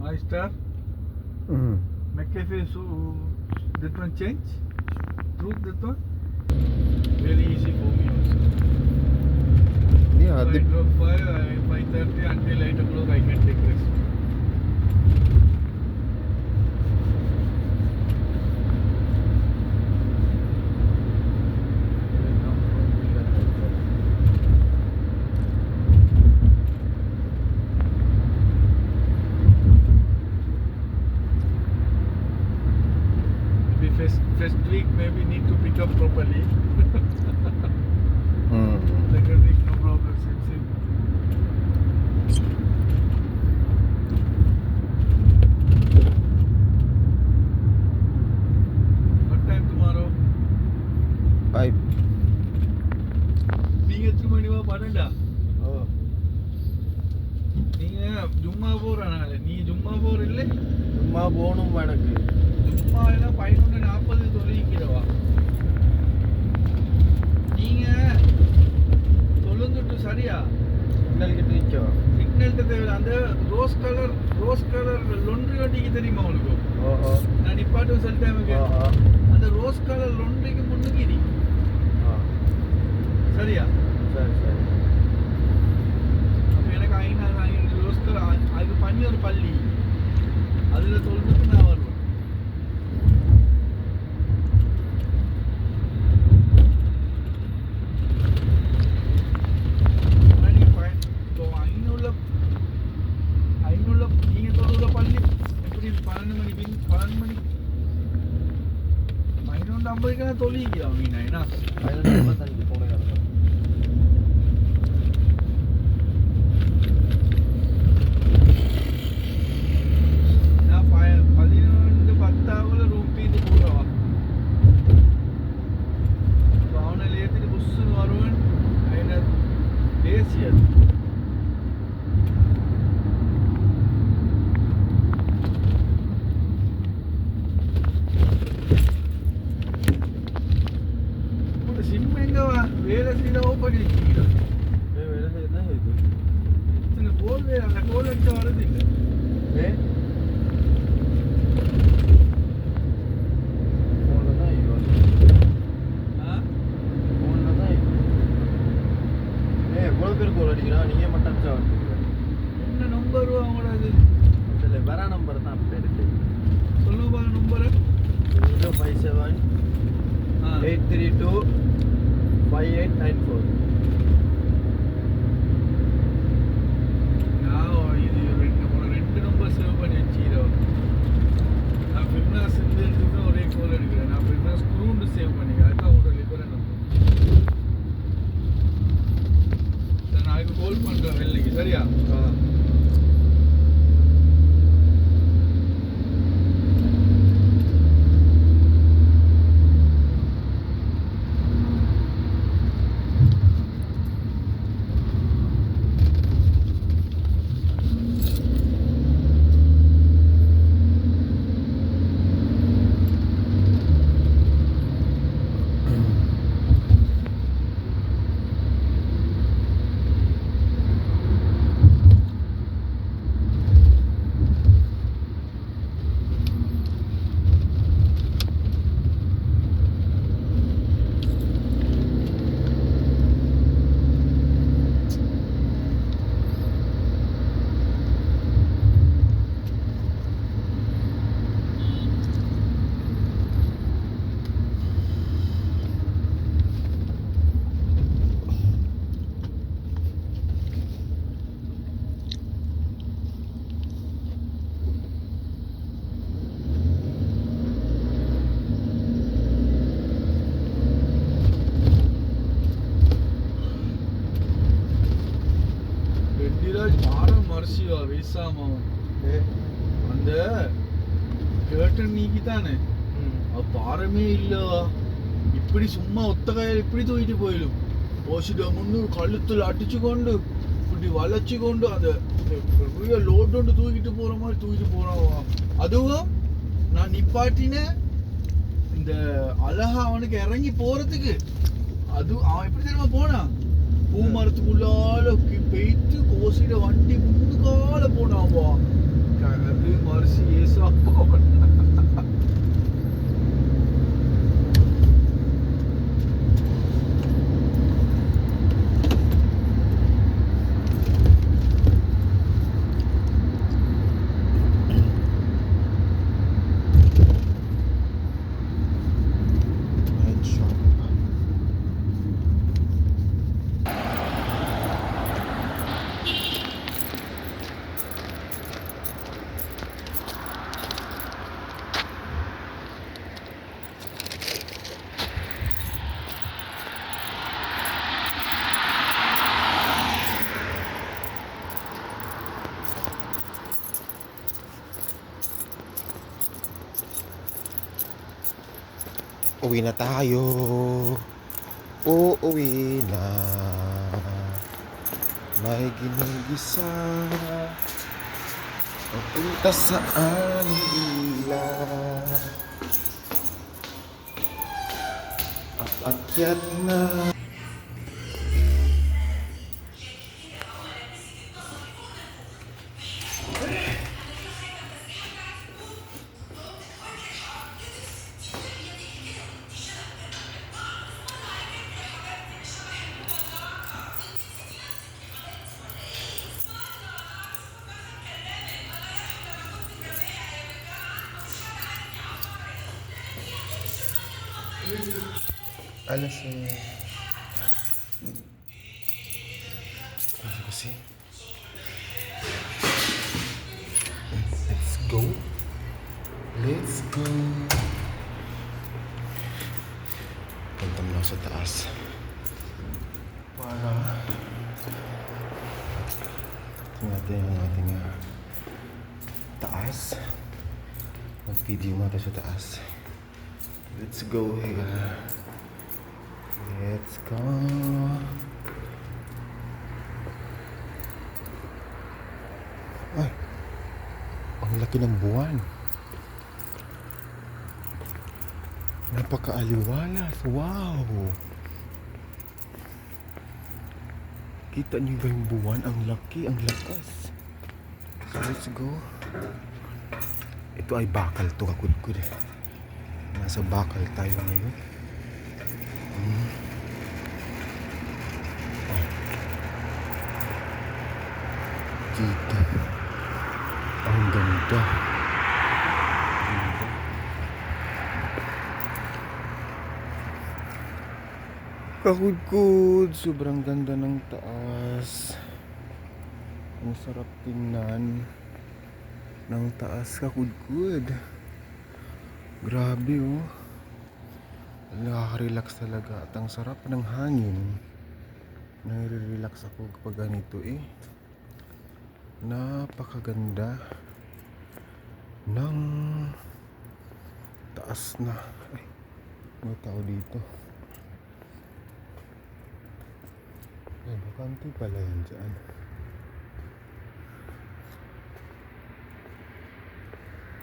Master. McCafe, so that one change? Truth that one? Very easy for me also. Yeah, I drop 5:30 until 8 o'clock I can take rest. First week maybe need to pick up properly. Second week no problem. Same. What time tomorrow? 5. நீங்க எத்தனை மணி வா பன்னெண்டா? நீங்க ஜும்மா போறானால நீ ஜும்மா போற இல்ல? சும்மா போகணும் எனக்கு. ஜும்மா எல்லாம் 11:40 தொழுகிறவா. நீங்க தொழுந்துட்டு சரியா? சிக்னல் கிட்ட நிக்கோ. சிக்னல் தேவை. அந்த ரோஸ் கலர் லொண்ட்ரி வண்டிக்கு தெரியுமா உங்களுக்கு? ஓஹோ. நான் நிப்பாட்டும் சில டைமுக்கு. அந்த ரோஸ் கலர் லொண்ட்ரிக்கு முன்னுக்கு இரு. சரியா? சரி. அப்ப எனக்கு ஐந்து ரோஸ் கலர் அது பண்ணி ஒரு பள்ளி அதுல தொழுந்துட்டு நான் வருவேன். நீங்க தொழுகிற பள்ளி எப்படி 12 மணி 11:50 தொழிக்கிறா மீனா என்ன 11:55 போனேன். நான் 11:10 ரூம் பீந்து போறவா. அவனை ஏற்றிட்டு புஷ்ஷுன்னு வருவேன். என்ன தேசிய சிம் எங்கவா வேலை செய்த ஓப்பன் வச்சுக்கிறா. வேலை செய்யறதா இது. இத்தனை கோல் அந்த கோல் அடிச்சா வரது இல்லை. ஃபோனில் தான் இது வருது. ஃபோனில் தான் இது. எவ்வளோ பேர் கோல் அடிக்கிறான்? நீங்கள் மட்டும் அடிச்சா வருது. என்ன நம்பர் அவங்களோட இல்லை வேற நம்பர் தான் அப்படி இருக்கு. சொல்லுவா நம்பரு 057 832 5894. நான் இது ரெண்டு நம்பர் சேவ் பண்ணி வச்சுக்கிறோம். நான் ஃபிட்னஸ் எடுத்துட்டு ஒரே கோல் எடுக்கிறேன். நான் ஃபிட்னஸ் ஸ்க்ரூண்டு சேவ் பண்ணிக்கிறேன். அதுதான் உங்களோட லிபரல் நம்பர். நான் நாளைக்கு கோல் பண்ணுறேன் வெள்ளைக்கு. சரியா? மர்சிவா வீசாம அந்த கேட்டன் நீக்கி தானே பாரமே இல்லவா. இப்படி சும்மா ஒத்த கையில் இப்படி தூக்கிட்டு போயிடும். போசிட்ட முன்னு கழுத்துல அடிச்சு கொண்டு இப்படி வளைச்சு கொண்டு அந்த பெரிய லோட் ஒன்று தூக்கிட்டு போற மாதிரி தூக்கிட்டு போறாவா. அதுவும் நான் நிப்பாட்டினேன் இந்த அழகா அவனுக்கு இறங்கி போறதுக்கு. அது அவன் எப்படி தெரியுமா போனான், பூ மரத்துக்குள்ளால பெய்த்து கோசிட வண்டி முன்னுக்கால போனாவா. Kagabi, Marcy, yes ako. Uwi na tayo. Uuwi na. May ginigisa. Papunta sa Anila. Akyat na. Alas kasi. Let's go. Let's go. Punta mo lang sa taas. Para tingnan natin yung ating taas. Mag-video mo tayo sa taas. Let's go here. Let's go. Ay, ang laki ng buwan. Napakaaliwalas. Wow. Kita niyo ba yung buwan? Ang laki, ang lakas. So let's go. Ito ay bakal to, kakudkud. Nasa bakal tayo ngayon. Kita. Ang ganda. Kakudkud. Sobrang ganda ng taas. Ang sarap tingnan ng taas, kakudkud. Grabe oh. Nakaka-relax talaga at ang sarap ng hangin. Nare-relax ako kapag ganito eh. Napakaganda ng taas na. Ay, may tao dito. Ay, bakante pala yun dyan.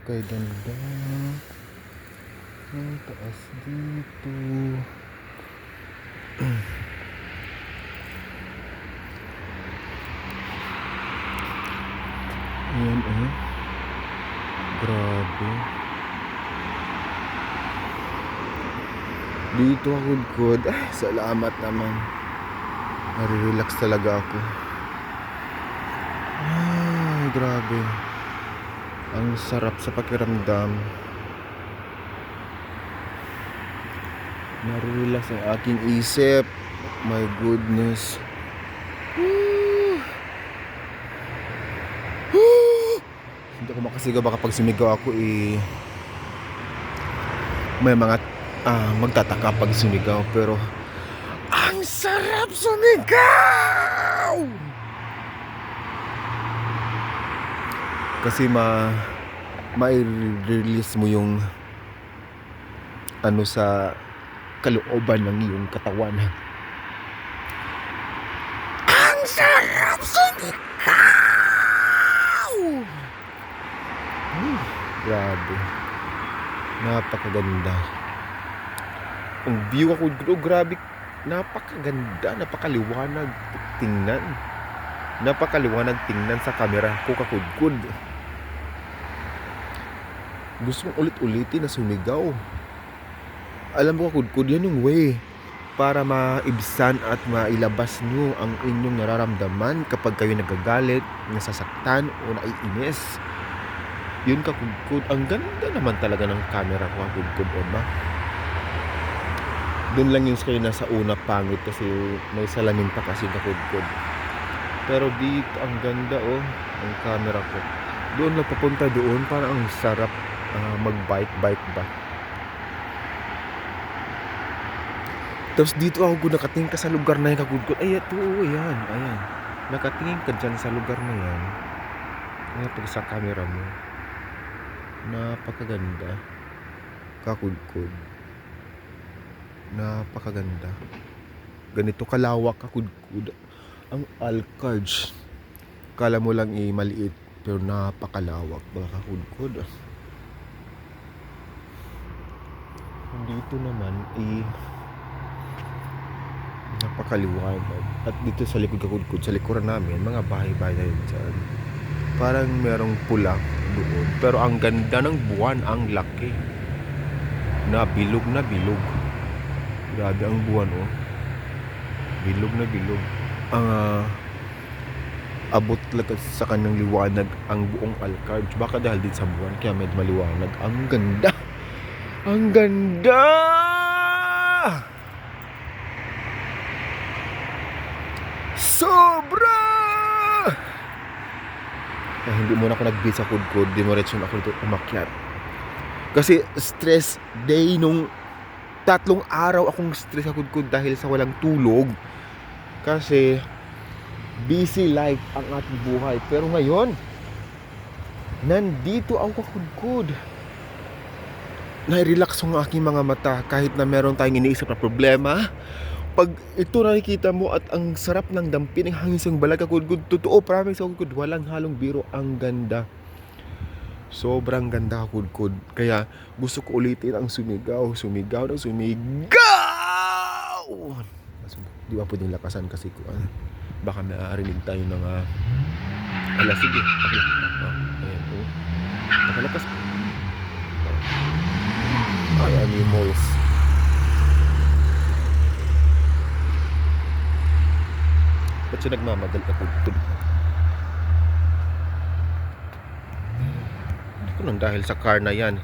Kay ganda ng taas dito. Ayan eh. Grabe. Dito ako good. Ay, salamat naman. Nare-relax talaga ako. Ay, grabe. Ang sarap sa pakiramdam. Nare-relax ang aking isip. My goodness. Hindi ako makasigaw. Baka pag sumigaw ako may mga magtataka pag sumigaw. Pero ang sarap sumigaw! Kasi mai-release mo yung sa kalooban ng iyong katawan. Ang sarap sumigaw! Grabe. Napakaganda. Ang view ako, grabe. Napakaganda, napakaliwanag tingnan. Napakaliwanag tingnan sa camera ko, kakudkud. Gusto kong ulit-ulitin na sumigaw. Alam mo kakudkud, yan yung way para maibsan at mailabas nyo ang inyong nararamdaman kapag kayo nagagalit, nasasaktan o naiinis. Yun kakudkud. Ang ganda naman talaga ng camera ko kakudkud, o ba? Doon lang yung kayo nasa una pangit kasi may salamin pa kasi kakudkud. Pero dito ang ganda, oh, ang camera ko. Doon lang papunta doon, parang ang sarap mag-bike ba. Tapos dito ako nakatingin ka sa lugar na yan kakudkud. Ay, ito, ayan, ayan. Nakatingin ka dyan sa lugar na yan. Pag sa camera mo. Napakaganda. Kakudkud. Napakaganda. Ganito kalawak kakudkud. Ang Alcards. Kala mo lang maliit. Pero napakalawak ba kakudkud. Dito naman napakaliwanag. At dito sa likod kakudkud, sa likuran namin, mga bahay-bahay na yun dyan. Parang merong pula doon. Pero ang ganda ng buwan, ang laki. Na bilog na bilog. Grabe ang buwan, oh. Bilog na bilog. Ang abot lang sa kanyang liwanag ang buong Alcards. Baka dahil din sa buwan, kaya medyo maliwanag. Ang ganda! Ang ganda! Sobra! Hindi muna ako nag-beat sa kudkod. Diretso na ako dito umakyat. Kasi stress day nung 3 araw akong stress sa kudkod dahil sa walang tulog. Kasi busy life ang ating buhay. Pero ngayon, nandito ako kakudkod. Nai-relax ang aking mga mata kahit na meron tayong iniisip na problema. Pag ito nakikita mo at ang sarap ng dampi ng hangin sa balag kakudkod, totoo, promise kakudkod, walang halong biro, ang ganda. Sobrang ganda kakudkod. Kaya gusto ko ulitin ang sumigaw ng sumigaw. Di ba pwedeng lakasan kasi baka maarinig tayo ng ala, sige. Ayan, oh. Nakalakas. Ay, animals. Ba't siya nagmamagal kakudkod? Hindi ko lang dahil sa car na yan.